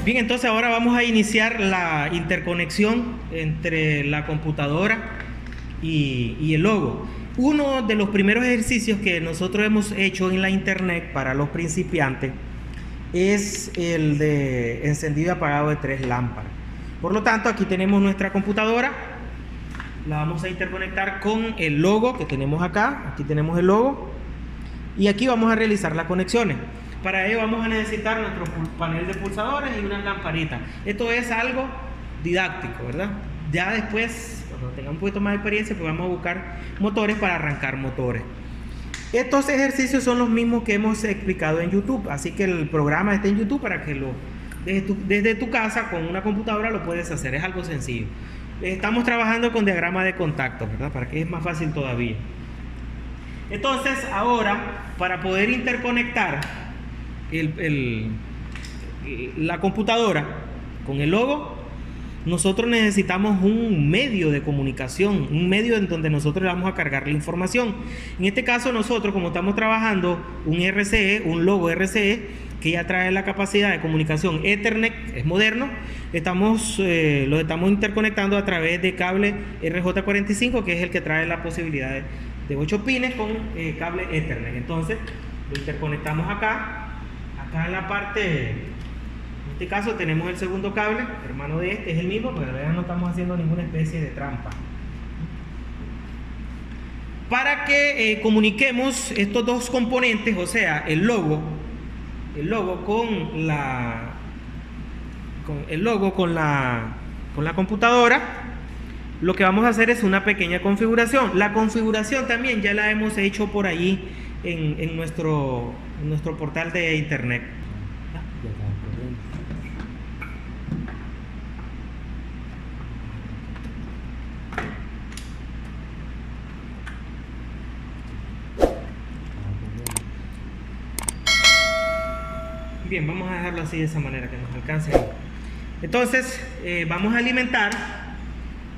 Bien, entonces ahora vamos a iniciar la interconexión entre la computadora y el logo. Uno de los primeros ejercicios que nosotros hemos hecho en la internet para los principiantes es el de encendido y apagado de 3 lámparas. Por lo tanto, aquí tenemos nuestra computadora, la vamos a interconectar con el logo que tenemos acá. Aquí tenemos el logo y aquí vamos a realizar las conexiones. Para ello vamos a necesitar nuestro panel de pulsadores y unas lamparitas. Esto es algo didáctico, ¿verdad? Ya después, cuando tengamos un poquito más de experiencia, pues vamos a buscar motores para arrancar motores. Estos ejercicios son los mismos que hemos explicado en YouTube, así que el programa está en YouTube para que desde tu casa con una computadora lo puedes hacer. Es algo sencillo. Estamos trabajando con diagrama de contacto, ¿verdad? Para que es más fácil todavía. Entonces, ahora, para poder interconectar la computadora con el logo, nosotros necesitamos un medio de comunicación, un medio en donde nosotros le vamos a cargar la información. En este caso, nosotros, como estamos trabajando un RCE, un logo RCE, que ya trae la capacidad de comunicación Ethernet, es moderno, lo estamos interconectando a través de cable RJ45, que es el que trae la posibilidad de 8 pines con cable Ethernet. Entonces, lo interconectamos acá en la parte, en este caso tenemos el segundo cable, hermano de este, es el mismo, pero ya no estamos haciendo ninguna especie de trampa. Para que comuniquemos estos dos componentes, o sea, el logo con la computadora, lo que vamos a hacer es una pequeña configuración. La configuración también ya la hemos hecho por allí en nuestro portal de internet. Bien, vamos a dejarlo así de esa manera que nos alcance. Entonces, vamos a alimentar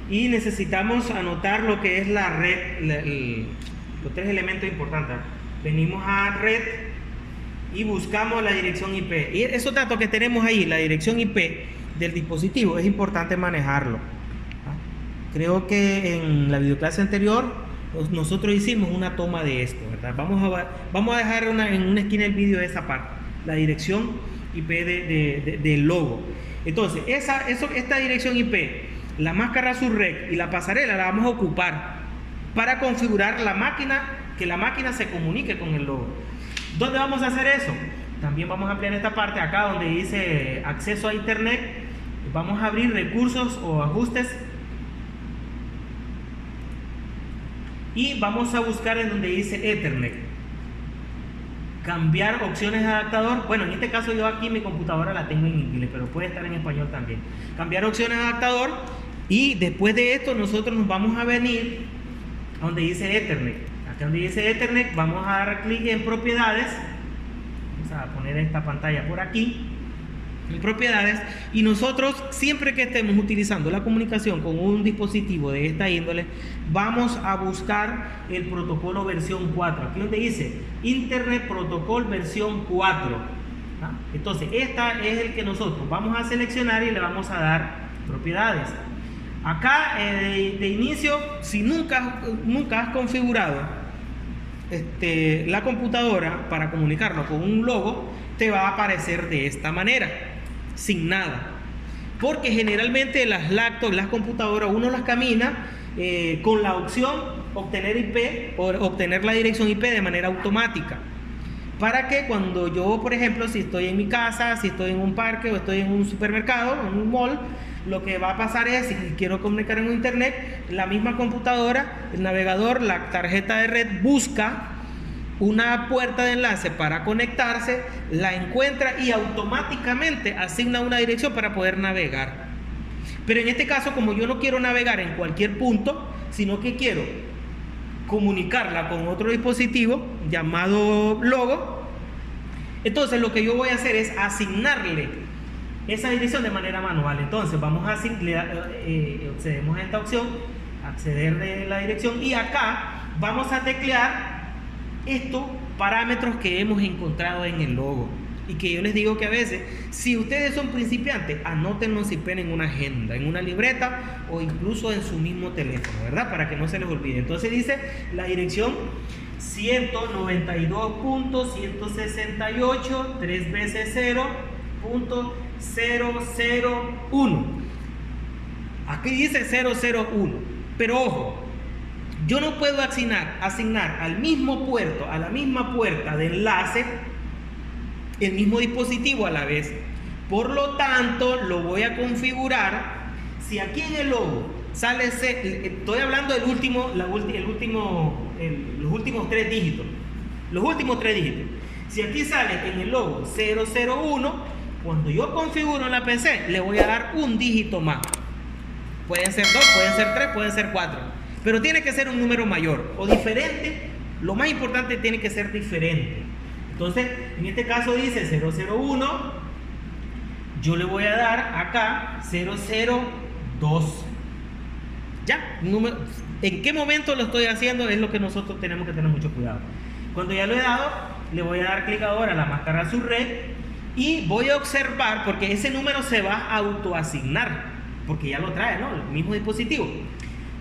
y necesitamos anotar lo que es la red, los 3 elementos importantes. Venimos a red y buscamos la dirección IP. Y esos datos que tenemos ahí, la dirección IP del dispositivo, es importante manejarlo. Creo que en la videoclase anterior nosotros hicimos una toma de esto, ¿verdad? Vamos a dejar en una esquina del vídeo esa parte, la dirección IP del logo. Entonces, esta dirección IP, la máscara subred y la pasarela la vamos a ocupar para configurar la máquina, que la máquina se comunique con el logo. ¿Dónde vamos a hacer eso? También vamos a ampliar esta parte acá donde dice acceso a internet. Vamos a abrir recursos o ajustes y vamos a buscar en donde dice Ethernet, cambiar opciones de adaptador. Bueno, en este caso yo aquí mi computadora la tengo en inglés, pero puede estar en español también. Cambiar opciones de adaptador, y después de esto nosotros nos vamos a venir a donde dice Ethernet. Acá donde dice Ethernet vamos a dar clic en propiedades. Vamos a poner esta pantalla por aquí en propiedades, y nosotros siempre que estemos utilizando la comunicación con un dispositivo de esta índole, vamos a buscar el protocolo versión 4. Aquí donde dice Internet Protocol versión 4. Entonces esta es el que nosotros vamos a seleccionar y le vamos a dar propiedades. Acá de inicio, si nunca has configurado la computadora para comunicarlo con un logo, te va a aparecer de esta manera, sin nada, porque generalmente las computadoras uno las camina con la opción obtener IP o obtener la dirección IP de manera automática, para que cuando yo, por ejemplo, si estoy en mi casa, si estoy en un parque o estoy en un supermercado, en un mall, lo que va a pasar es, si quiero comunicar en internet, la misma computadora, el navegador, la tarjeta de red busca una puerta de enlace para conectarse, la encuentra y automáticamente asigna una dirección para poder navegar. Pero en este caso, como yo no quiero navegar en cualquier punto, sino que quiero comunicarla con otro dispositivo llamado logo, entonces lo que yo voy a hacer es asignarle esa dirección de manera manual. Entonces vamos a accedemos a esta opción, acceder de la dirección, y acá vamos a teclear estos parámetros que hemos encontrado en el logo. y que yo les digo que a veces, si ustedes son principiantes, anótenlo si pueden en una agenda, en una libreta o incluso en su mismo teléfono, ¿verdad? Para que no se les olvide. Entonces dice la dirección 192.168 3 veces 0.001. Aquí dice 001, pero ojo, yo no puedo asignar al mismo puerto, a la misma puerta de enlace, el mismo dispositivo a la vez. Por lo tanto, lo voy a configurar. Si aquí en el logo sale estoy hablando del último, los últimos tres dígitos. Los últimos tres dígitos. Si aquí sale en el logo 001, cuando yo configuro en la PC, le voy a dar un dígito más. Pueden ser 2, pueden ser 3, pueden ser 4. Pero tiene que ser un número mayor o diferente. Lo más importante, tiene que ser diferente. Entonces, en este caso dice 001. Yo le voy a dar acá 002. Ya, ¿en qué momento lo estoy haciendo? Es lo que nosotros tenemos que tener mucho cuidado. Cuando ya lo he dado, le voy a dar clic ahora a la máscara subred y voy a observar, porque ese número se va a autoasignar, porque ya lo trae, ¿no? El mismo dispositivo.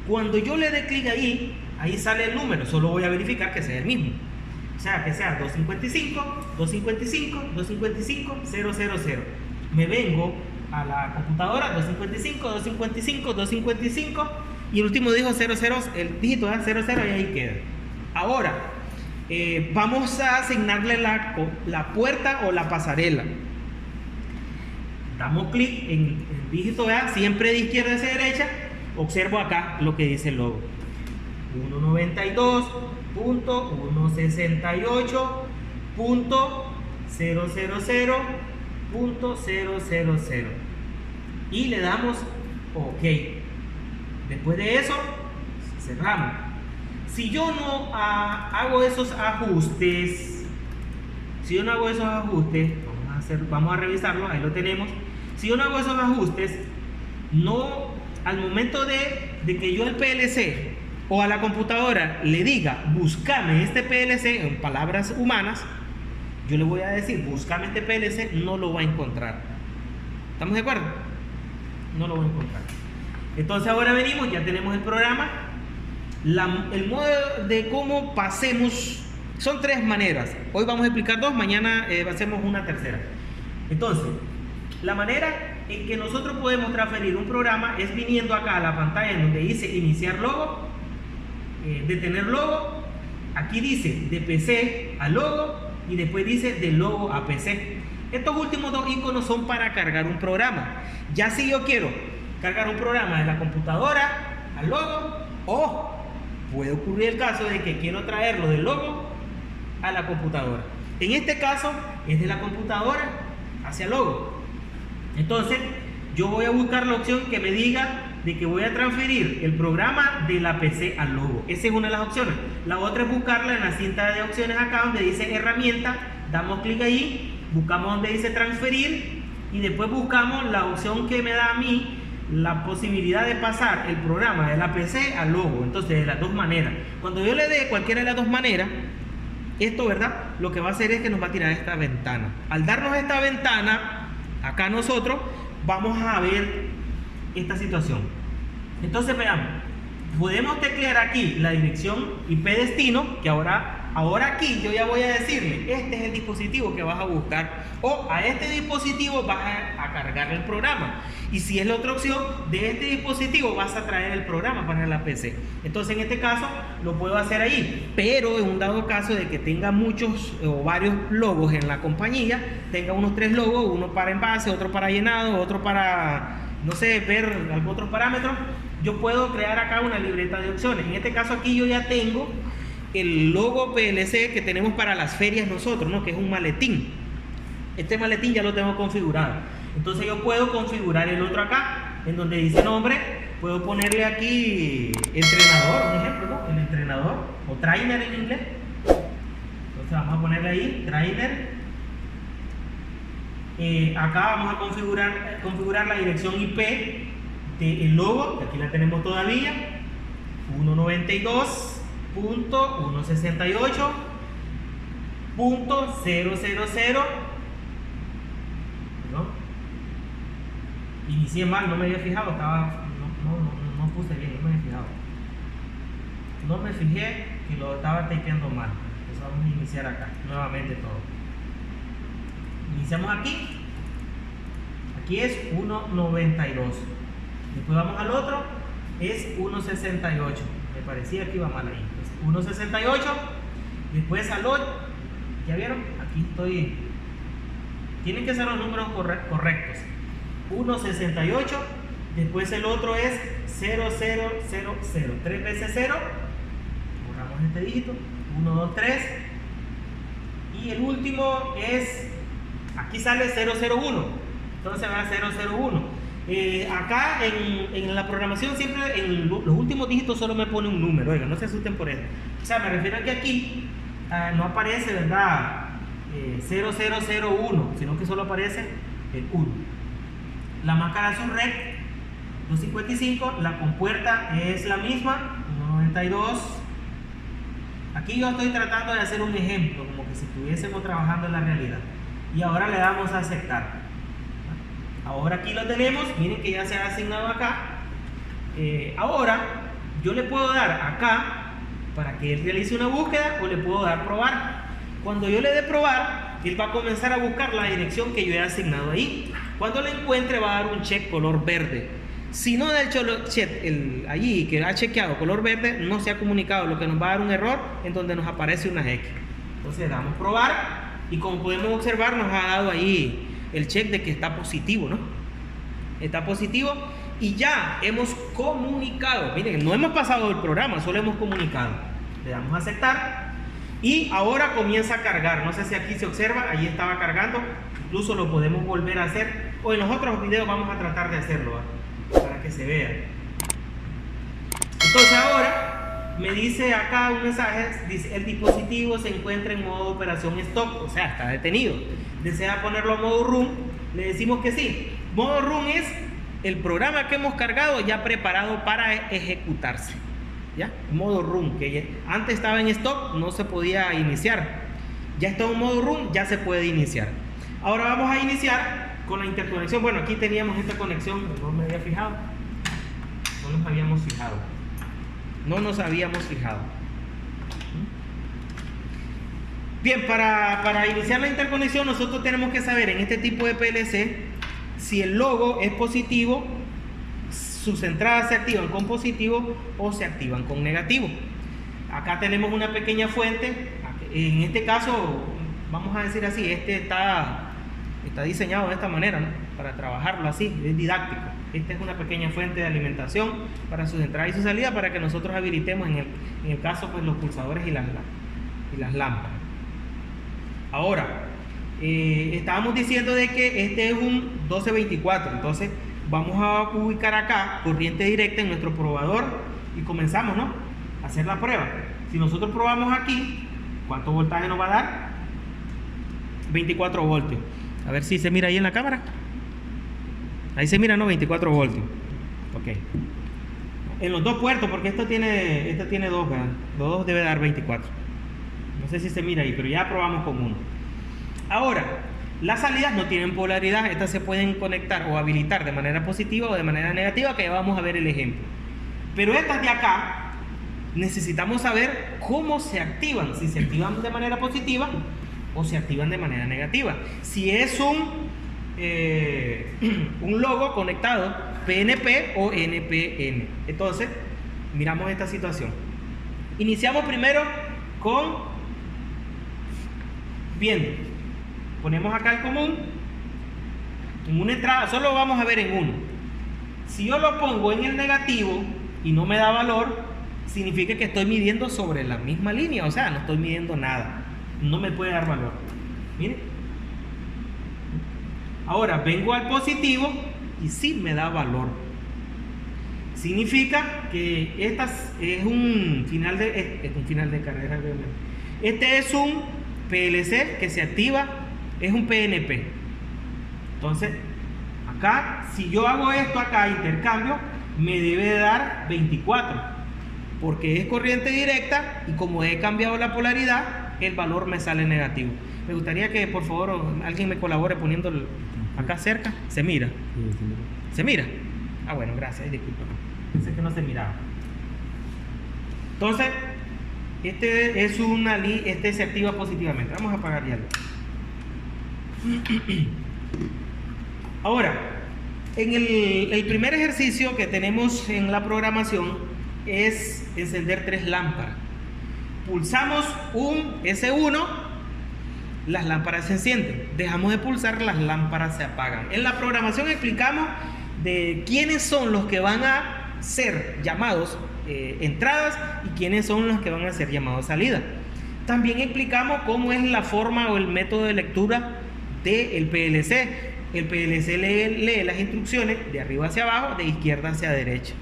Cuando yo le dé clic ahí sale el número. Solo voy a verificar que sea el mismo. O sea, que sea 255, 255, 255, 000. Me vengo a la computadora, 255, 255, 255, y el último dijo 00, el dígito da 00 y ahí queda. Ahora, vamos a asignarle la puerta o la pasarela. Damos clic en el dígito A, siempre de izquierda hacia derecha. Observo acá lo que dice el logo. 192.168.000.000 y le damos OK. Después de eso cerramos. Si yo no hago esos ajustes, vamos a revisarlo, ahí lo tenemos. Si yo no hago esos ajustes, al momento de que yo al PLC o a la computadora le diga búscame este PLC en palabras humanas, yo le voy a decir búscame este PLC, no lo va a encontrar. ¿Estamos de acuerdo? No lo va a encontrar. Entonces ahora venimos, ya tenemos el programa. El modo de cómo pasemos son tres maneras. Hoy vamos a explicar dos, mañana hacemos una tercera. Entonces, la manera en que nosotros podemos transferir un programa es viniendo acá a la pantalla en donde dice iniciar logo, detener logo. Aquí dice de PC a logo y después dice de logo a PC. Estos últimos dos iconos son para cargar un programa. Ya si yo quiero cargar un programa de la computadora al logo, o puede ocurrir el caso de que quiero traerlo del logo a la computadora. En este caso es de la computadora hacia logo. Entonces yo voy a buscar la opción que me diga de que voy a transferir el programa de la PC al logo. Esa es una de las opciones. La otra es buscarla en la cinta de opciones acá donde dice herramienta. Damos clic ahí, buscamos donde dice transferir y después buscamos la opción que me da a mí la posibilidad de pasar el programa de la PC al logo. Entonces, de las dos maneras. Cuando yo le dé cualquiera de las dos maneras, esto, ¿verdad? Lo que va a hacer es que nos va a tirar esta ventana. Al darnos esta ventana, acá nosotros vamos a ver esta situación. Entonces, veamos. Podemos teclear aquí la dirección IP destino, que ahora aquí yo ya voy a decirle, este es el dispositivo que vas a buscar, o a este dispositivo vas a cargar el programa, y si es la otra opción, de este dispositivo vas a traer el programa para la PC. Entonces en este caso lo puedo hacer ahí, pero en un dado caso de que tenga muchos o varios logos en la compañía, tenga unos 3 logos, uno para envase, otro para llenado, otro para, no sé, ver algún otro parámetro, yo puedo crear acá una libreta de opciones. En este caso aquí yo ya tengo el logo PLC que tenemos para las ferias nosotros, ¿no? Que es un maletín. Este maletín ya lo tengo configurado. Entonces yo puedo configurar el otro acá, en donde dice nombre, puedo ponerle aquí entrenador, un ejemplo, ¿no? El entrenador, o trainer en inglés. Entonces vamos a ponerle ahí, trainer. Acá vamos a configurar la dirección IP del logo, que aquí la tenemos todavía, 192.168.000 Inicié mal, no me había fijado, no puse bien, no me había fijado. No me fijé que lo estaba tapeando mal. Entonces vamos a iniciar acá, nuevamente todo. Iniciamos aquí. Aquí es 1.92. Después vamos al otro, es 1.68. Me parecía que iba mal ahí. Entonces, 1.68. Después al otro, ¿ya vieron? Aquí estoy. Tienen que ser los números correctos. 1.68. Después el otro es 0.000. 3 veces 0. Borramos este dígito. 1, 2, 3. Y el último es. Aquí sale 001. Entonces va a 001. Acá en la programación siempre en los últimos dígitos solo me pone un número. Oiga, no se asusten por eso. O sea, me refiero a que aquí no aparece, ¿verdad? 0001, sino que solo aparece el 1. La máscara es un REC 255, la compuerta es la misma, 192. Aquí yo estoy tratando de hacer un ejemplo, como que si estuviésemos trabajando en la realidad. Y ahora le damos a aceptar. Ahora aquí lo tenemos, miren que ya se ha asignado acá. Ahora yo le puedo dar acá para que él realice una búsqueda o le puedo dar probar. Cuando yo le dé probar, él va a comenzar a buscar la dirección que yo he asignado ahí. Cuando la encuentre va a dar un check color verde. Si no ha hecho el check allí que ha chequeado color verde, no se ha comunicado, lo que nos va a dar un error en donde nos aparece una X. Entonces le damos probar y como podemos observar nos ha dado ahí el check de que está positivo, ¿no? Está positivo y ya hemos comunicado. Miren, no hemos pasado el programa, solo hemos comunicado. Le damos a aceptar y ahora comienza a cargar. No sé si aquí se observa, ahí estaba cargando. Incluso lo podemos volver a hacer o en los otros videos vamos a tratar de hacerlo, ¿eh? Para que se vea. Entonces ahora me dice acá un mensaje, dice el dispositivo se encuentra en modo operación stop, o sea, está detenido. ¿Desea ponerlo a modo run? Le decimos que sí. Modo run es el programa que hemos cargado ya preparado para ejecutarse. ¿Ya? Modo run, que antes estaba en stop, no se podía iniciar. Ya está en modo run, ya se puede iniciar. Ahora vamos a iniciar con la interconexión. Bueno, aquí teníamos esta conexión, no me había fijado. No nos habíamos fijado. No nos habíamos fijado. Bien, para iniciar la interconexión nosotros tenemos que saber en este tipo de PLC si el logo es positivo, sus entradas se activan con positivo o se activan con negativo. Acá tenemos una pequeña fuente, en este caso vamos a decir así, este está diseñado de esta manera, ¿no? Para trabajarlo así, es didáctico. Esta es una pequeña fuente de alimentación para sus entradas y sus salidas para que nosotros habilitemos en el caso pues los pulsadores y las lámparas. Ahora, estábamos diciendo de que este es un 1224, entonces vamos a ubicar acá corriente directa en nuestro probador y comenzamos, ¿no? A hacer la prueba. Si nosotros probamos aquí, ¿cuánto voltaje nos va a dar? 24 voltios. A ver si se mira ahí en la cámara. Ahí se mira, ¿no? 24 voltios. Ok. En los dos puertos, porque esto tiene dos, ¿verdad? Los dos debe dar 24. No sé si se mira ahí, pero ya probamos con uno. Ahora, las salidas no tienen polaridad. Estas se pueden conectar o habilitar de manera positiva o de manera negativa, que ya vamos a ver el ejemplo. Pero estas de acá, necesitamos saber cómo se activan. Si se activan de manera positiva o se activan de manera negativa. Si es un logo conectado PNP o NPN. Entonces, miramos esta situación. Iniciamos primero con viendo. Ponemos acá el común. En una entrada, solo vamos a ver en uno. Si yo lo pongo en el negativo y no me da valor, significa que estoy midiendo sobre la misma línea. O sea, no estoy midiendo nada. No me puede dar valor. Miren. Ahora vengo al positivo y sí me da valor. Significa que esta es un final de carrera. Este es un PLC que se activa, es un PNP. Entonces, acá, si yo hago esto acá, intercambio, me debe de dar 24. Porque es corriente directa y como he cambiado la polaridad, el valor me sale negativo. Me gustaría que por favor alguien me colabore poniendo acá cerca. Se mira. ¿Se mira? Ah, bueno, gracias, disculpa. Pensé que no se miraba. Entonces, este se activa positivamente. Vamos a apagar ya. Ahora, en el primer ejercicio que tenemos en la programación es encender 3 lámparas. Pulsamos un S1, las lámparas se encienden. Dejamos de pulsar, las lámparas se apagan. En la programación explicamos de quiénes son los que van a ser llamados entradas y quiénes son los que van a ser llamados salidas. También explicamos cómo es la forma o el método de lectura del PLC. El PLC lee las instrucciones de arriba hacia abajo, de izquierda hacia derecha.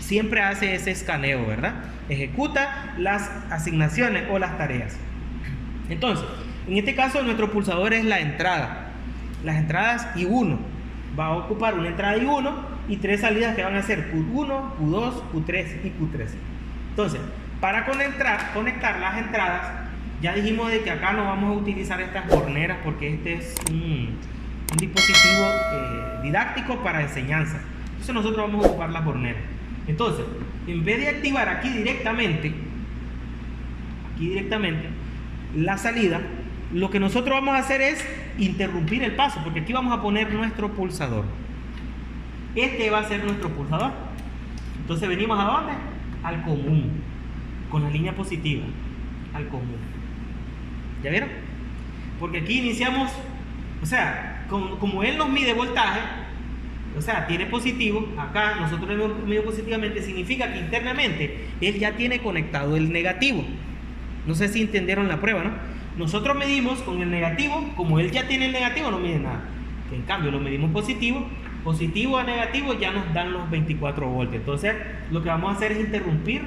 Siempre hace ese escaneo, ¿verdad? Ejecuta las asignaciones o las tareas. Entonces, en este caso nuestro pulsador es la entrada. Las entradas I1 va a ocupar una entrada I1 y 3 salidas que van a ser Q1, Q2, Q3 y Q3. Entonces, para conectar las entradas, ya dijimos de que acá no vamos a utilizar estas borneras porque este es un dispositivo didáctico para enseñanza. Entonces nosotros vamos a ocupar las borneras. Entonces, en vez de activar aquí directamente la salida, lo que nosotros vamos a hacer es interrumpir el paso, porque aquí vamos a poner nuestro pulsador. Este va a ser nuestro pulsador. Entonces venimos ¿a dónde? Al común, con la línea positiva, al común. ¿Ya vieron? Porque aquí iniciamos, o sea, como él nos mide voltaje, o sea, tiene positivo, acá nosotros le hemos medido positivamente, significa que internamente él ya tiene conectado el negativo. No sé si entendieron la prueba, ¿no? Nosotros medimos con el negativo, como él ya tiene el negativo, no mide nada. En cambio, lo medimos positivo a negativo ya nos dan los 24 voltios. Entonces, lo que vamos a hacer es interrumpir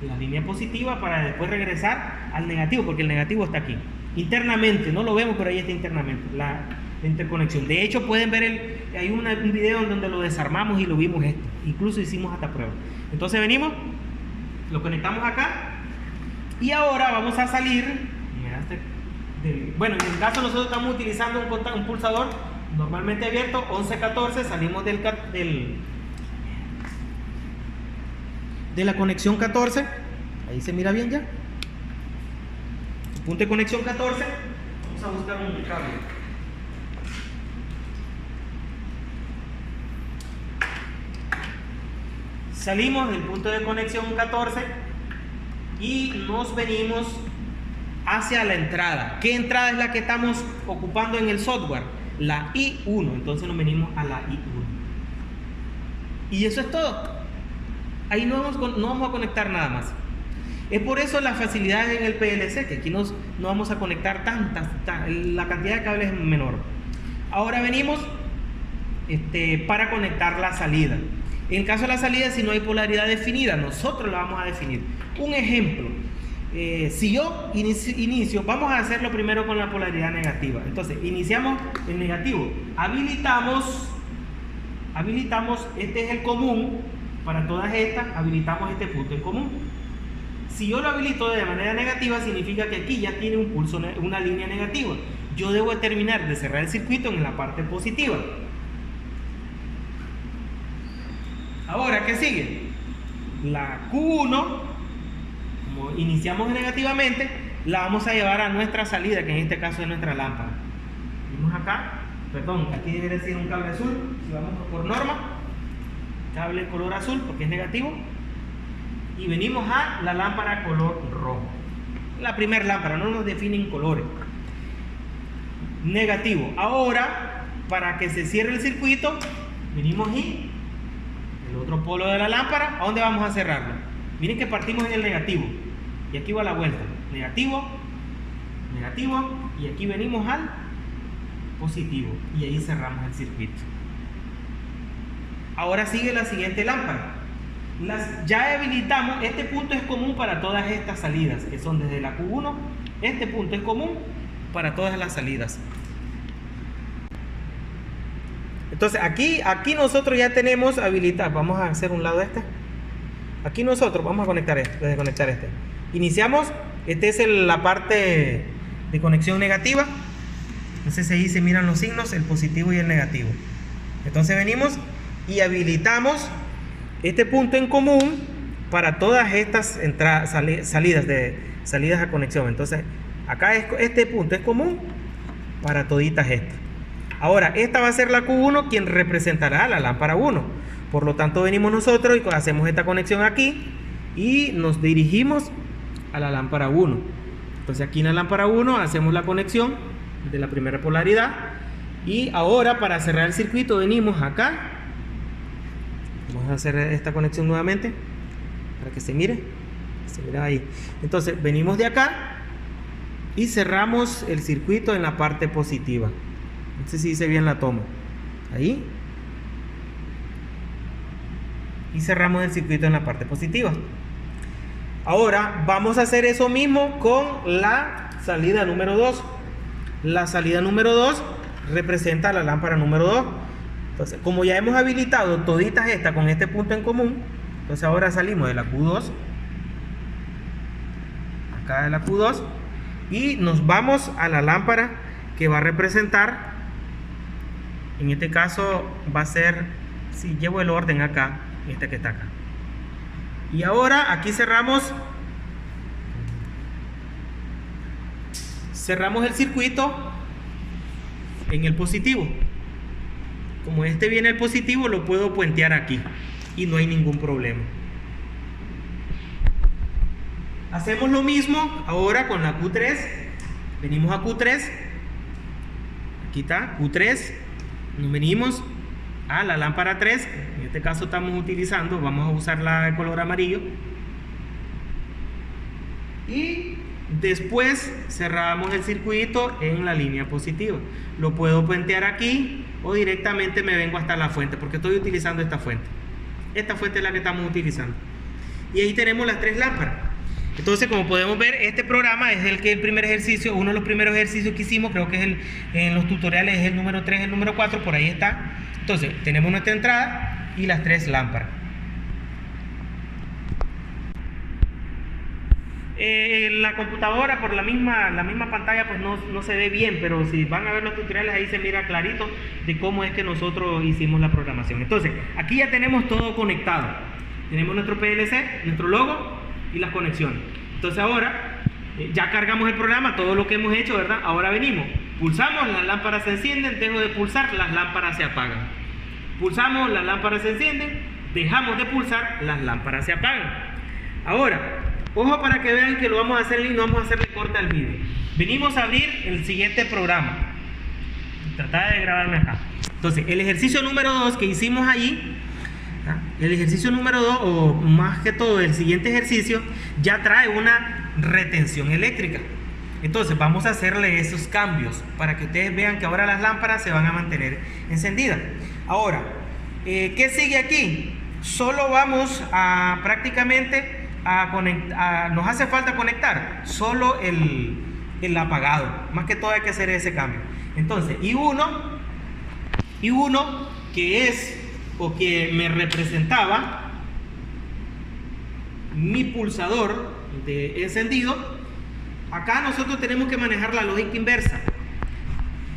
la línea positiva para después regresar al negativo, porque el negativo está aquí. Internamente, no lo vemos, pero ahí está internamente la interconexión. De hecho, pueden ver, hay un video en donde lo desarmamos y lo vimos esto. Incluso hicimos hasta prueba. Entonces venimos, lo conectamos acá y ahora vamos a salir. Bueno, en el caso nosotros estamos utilizando un pulsador normalmente abierto, 11-14, salimos de la conexión 14, ahí se mira bien ya, punto de conexión 14, vamos a buscar un cable. Salimos del punto de conexión 14 y nos venimos hacia la entrada. ¿Qué entrada es la que estamos ocupando en el software? La I1. Entonces nos venimos a la I1. Y eso es todo. Ahí no vamos a conectar nada más. Es por eso la facilidad en el PLC, que aquí no vamos a conectar la cantidad de cables es menor. Ahora venimos para conectar la salida. En el caso de la salida, si no hay polaridad definida, nosotros la vamos a definir. Un ejemplo. Si yo inicio, vamos a hacerlo primero con la polaridad negativa. Entonces, iniciamos el negativo. Habilitamos, este es el común. Para todas estas, habilitamos este punto en común. Si yo lo habilito de manera negativa, significa que aquí ya tiene un pulso, una línea negativa. Yo debo terminar de cerrar el circuito en la parte positiva. Ahora, ¿qué sigue? La Q1, como iniciamos negativamente, la vamos a llevar a nuestra salida, que en este caso es nuestra lámpara. Vamos acá, perdón, aquí debe decir un cable azul, si vamos por norma, cable color azul porque es negativo, y venimos a la lámpara color rojo. La primera lámpara, no nos definen colores. Negativo. Ahora, para que se cierre el circuito, venimos y el otro polo de la lámpara, ¿a dónde vamos a cerrarlo? Miren que partimos en el negativo y aquí va la vuelta, negativo, negativo, y aquí venimos al positivo y ahí cerramos el circuito. Ahora sigue la siguiente lámpara. Ya habilitamos, este punto es común para todas estas salidas que son desde la Q1, este punto es común para todas las salidas. Entonces aquí nosotros ya tenemos habilitado, vamos a hacer un lado aquí nosotros vamos a conectar desconectar este. Iniciamos, esta es la parte de conexión negativa. Entonces ahí se miran los signos, el positivo y el negativo. Entonces venimos y habilitamos este punto en común para todas estas entradas, salidas a conexión. Entonces acá este punto es común para toditas estas. Ahora esta va a ser la Q1 quien representará la lámpara 1. Por lo tanto venimos nosotros y hacemos esta conexión aquí y nos dirigimos a la lámpara 1. Entonces aquí en la lámpara 1 hacemos la conexión de la primera polaridad y ahora para cerrar el circuito venimos acá. Vamos a hacer esta conexión nuevamente para que se mire ahí. Entonces venimos de acá y cerramos el circuito en la parte positiva. No sé si hice bien la toma ahí, y cerramos el circuito en la parte positiva. Ahora vamos a hacer eso mismo con la salida número 2. La salida número 2 representa la lámpara número 2. Entonces, como ya hemos habilitado toditas estas con este punto en común, entonces ahora salimos de la Q2, acá de la Q2, y nos vamos a la lámpara que va a representar, en este caso va a ser, si llevo el orden acá, esta que está acá. Y ahora aquí cerramos el circuito en el positivo. Como este viene el positivo, lo puedo puentear aquí y no hay ningún problema. Hacemos lo mismo ahora con la Q3. Venimos a Q3. Aquí está Q3. Nos venimos a la lámpara 3. En este caso estamos utilizando, vamos a usar la de color amarillo. Y después cerramos el circuito en la línea positiva. Lo puedo puentear aquí o directamente me vengo hasta la fuente, porque estoy utilizando esta fuente. Esta fuente es la que estamos utilizando. Y ahí tenemos las 3 lámparas. Entonces, como podemos ver, este programa es el primer ejercicio, uno de los primeros ejercicios que hicimos, creo que es en los tutoriales es el número 3, el número 4, por ahí está. Entonces, tenemos nuestra entrada y las 3 lámparas. La computadora por la misma pantalla pues no se ve bien, pero si van a ver los tutoriales ahí se mira clarito de cómo es que nosotros hicimos la programación. Entonces, aquí ya tenemos todo conectado. Tenemos nuestro PLC, nuestro logo y las conexiones. Entonces ahora ya cargamos el programa, todo lo que hemos hecho, ¿verdad? Ahora venimos, pulsamos, las lámparas se encienden, dejo de pulsar, las lámparas se apagan. Pulsamos, las lámparas se encienden, dejamos de pulsar, las lámparas se apagan. Ahora, ojo para que vean que lo vamos a hacer y no vamos a hacerle corte al vídeo. Venimos a abrir el siguiente programa. Tratar de grabarme acá. Entonces, el ejercicio número 2 que hicimos allí, el ejercicio número 2, o más que todo el siguiente ejercicio, ya trae una retención eléctrica. Entonces vamos a hacerle esos cambios para que ustedes vean que ahora las lámparas se van a mantener encendidas. Ahora, ¿qué sigue aquí? Solo vamos a prácticamente a conectar, nos hace falta conectar solo el apagado. Más que todo hay que hacer ese cambio. Entonces, I1 que es o que me representaba mi pulsador de encendido, acá nosotros tenemos que manejar la lógica inversa.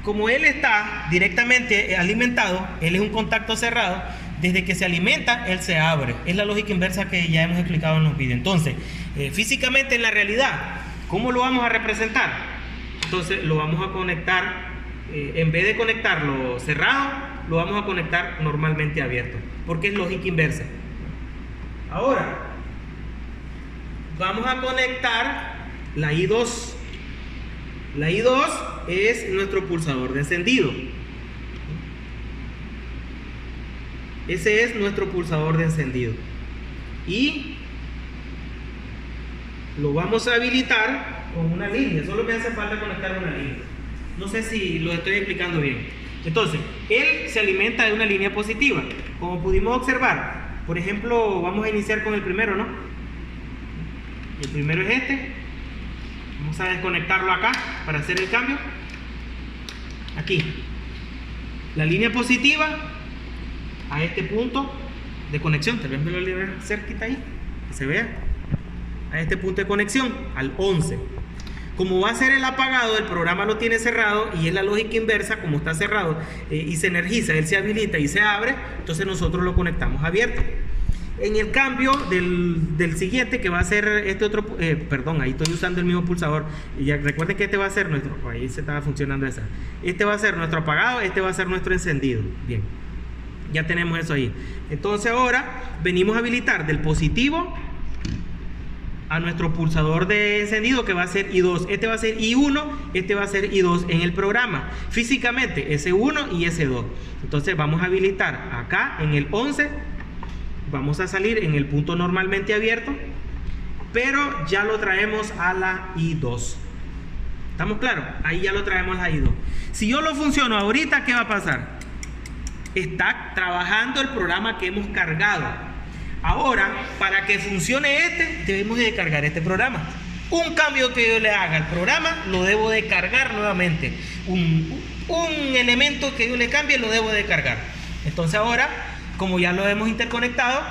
Como él está directamente alimentado, él es un contacto cerrado, desde que se alimenta, él se abre. Es la lógica inversa que ya hemos explicado en los vídeos. Entonces, físicamente en la realidad, ¿cómo lo vamos a representar? Entonces, lo vamos a conectar, en vez de conectarlo cerrado, lo vamos a conectar normalmente abierto, porque es lógica inversa. Ahora, vamos a conectar la I2. La I2 es nuestro pulsador de encendido. Ese es nuestro pulsador de encendido. Y lo vamos a habilitar con una línea. Solo me hace falta conectar una línea. No sé si lo estoy explicando bien. Entonces, él se alimenta de una línea positiva. Como pudimos observar, por ejemplo, vamos a iniciar con el primero, ¿no? El primero es este. Vamos a desconectarlo acá para hacer el cambio. Aquí. La línea positiva a este punto de conexión. Tal vez me lo libre cerquita ahí, que se vea. A este punto de conexión, al 11. Como va a ser el apagado, el programa lo tiene cerrado y es la lógica inversa, como está cerrado y se energiza, él se habilita y se abre, entonces nosotros lo conectamos abierto. En el cambio del siguiente, que va a ser este otro, perdón, ahí estoy usando el mismo pulsador. Y ya recuerden que este va a ser nuestro, ahí se estaba funcionando esa. Este va a ser nuestro apagado, este va a ser nuestro encendido. Bien, ya tenemos eso ahí. Entonces ahora venimos a habilitar del positivo a nuestro pulsador de encendido, que va a ser I2. Este va a ser I1, este va a ser I2 en el programa. Físicamente, S1 y S2. Entonces vamos a habilitar acá en el 11. Vamos a salir en el punto normalmente abierto, pero ya lo traemos a la I2. ¿Estamos claros? Ahí ya lo traemos a la I2. Si yo lo funciono ahorita, ¿qué va a pasar? Está trabajando el programa que hemos cargado. Ahora, para que funcione este, debemos de cargar este programa. Un cambio que yo le haga al programa, lo debo de cargar nuevamente. Un elemento que yo le cambie, lo debo de cargar. Entonces ahora, como ya lo hemos interconectado,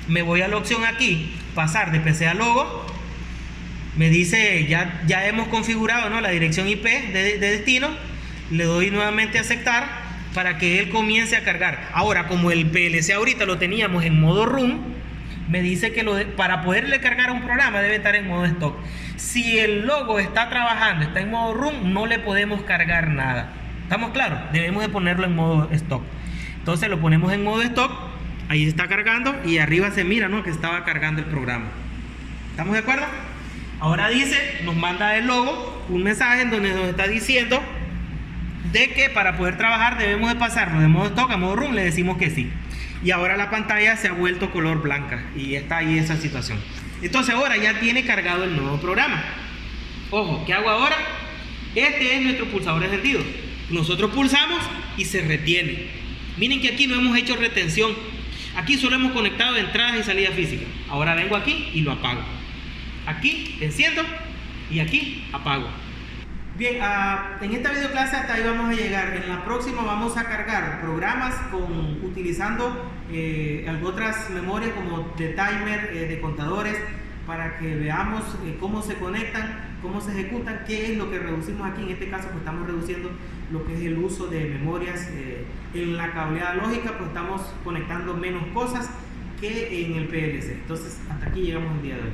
me voy a la opción aquí, pasar de PC a logo. Me dice, ya hemos configurado, ¿no?, la dirección IP de destino. Le doy nuevamente a aceptar para que él comience a cargar. Ahora, como el PLC ahorita lo teníamos en modo run, me dice que para poderle cargar a un programa debe estar en modo stock. Si el logo está trabajando, está en modo run, no le podemos cargar nada. ¿Estamos claros? Debemos de ponerlo en modo stock. Entonces lo ponemos en modo stock, ahí está cargando y arriba se mira, ¿no?, que estaba cargando el programa. ¿Estamos de acuerdo? Ahora dice, nos manda el logo, un mensaje en donde nos está diciendo de que para poder trabajar debemos de pasarlo de modo stock a modo run. Le decimos que sí. Y ahora la pantalla se ha vuelto color blanca y está ahí esa situación. Entonces ahora ya tiene cargado el nuevo programa. Ojo, ¿qué hago ahora? Este es nuestro pulsador encendido. Nosotros pulsamos y se retiene. Miren que aquí no hemos hecho retención. Aquí solo hemos conectado entradas y salidas físicas. Ahora vengo aquí y lo apago. Aquí enciendo y aquí apago. Bien, en esta videoclase hasta ahí vamos a llegar. En la próxima vamos a cargar programas utilizando otras memorias como de timer, de contadores, para que veamos cómo se conectan, cómo se ejecutan, qué es lo que reducimos aquí. En este caso pues estamos reduciendo lo que es el uso de memorias en la cableada lógica, pues estamos conectando menos cosas que en el PLC. Entonces hasta aquí llegamos el día de hoy.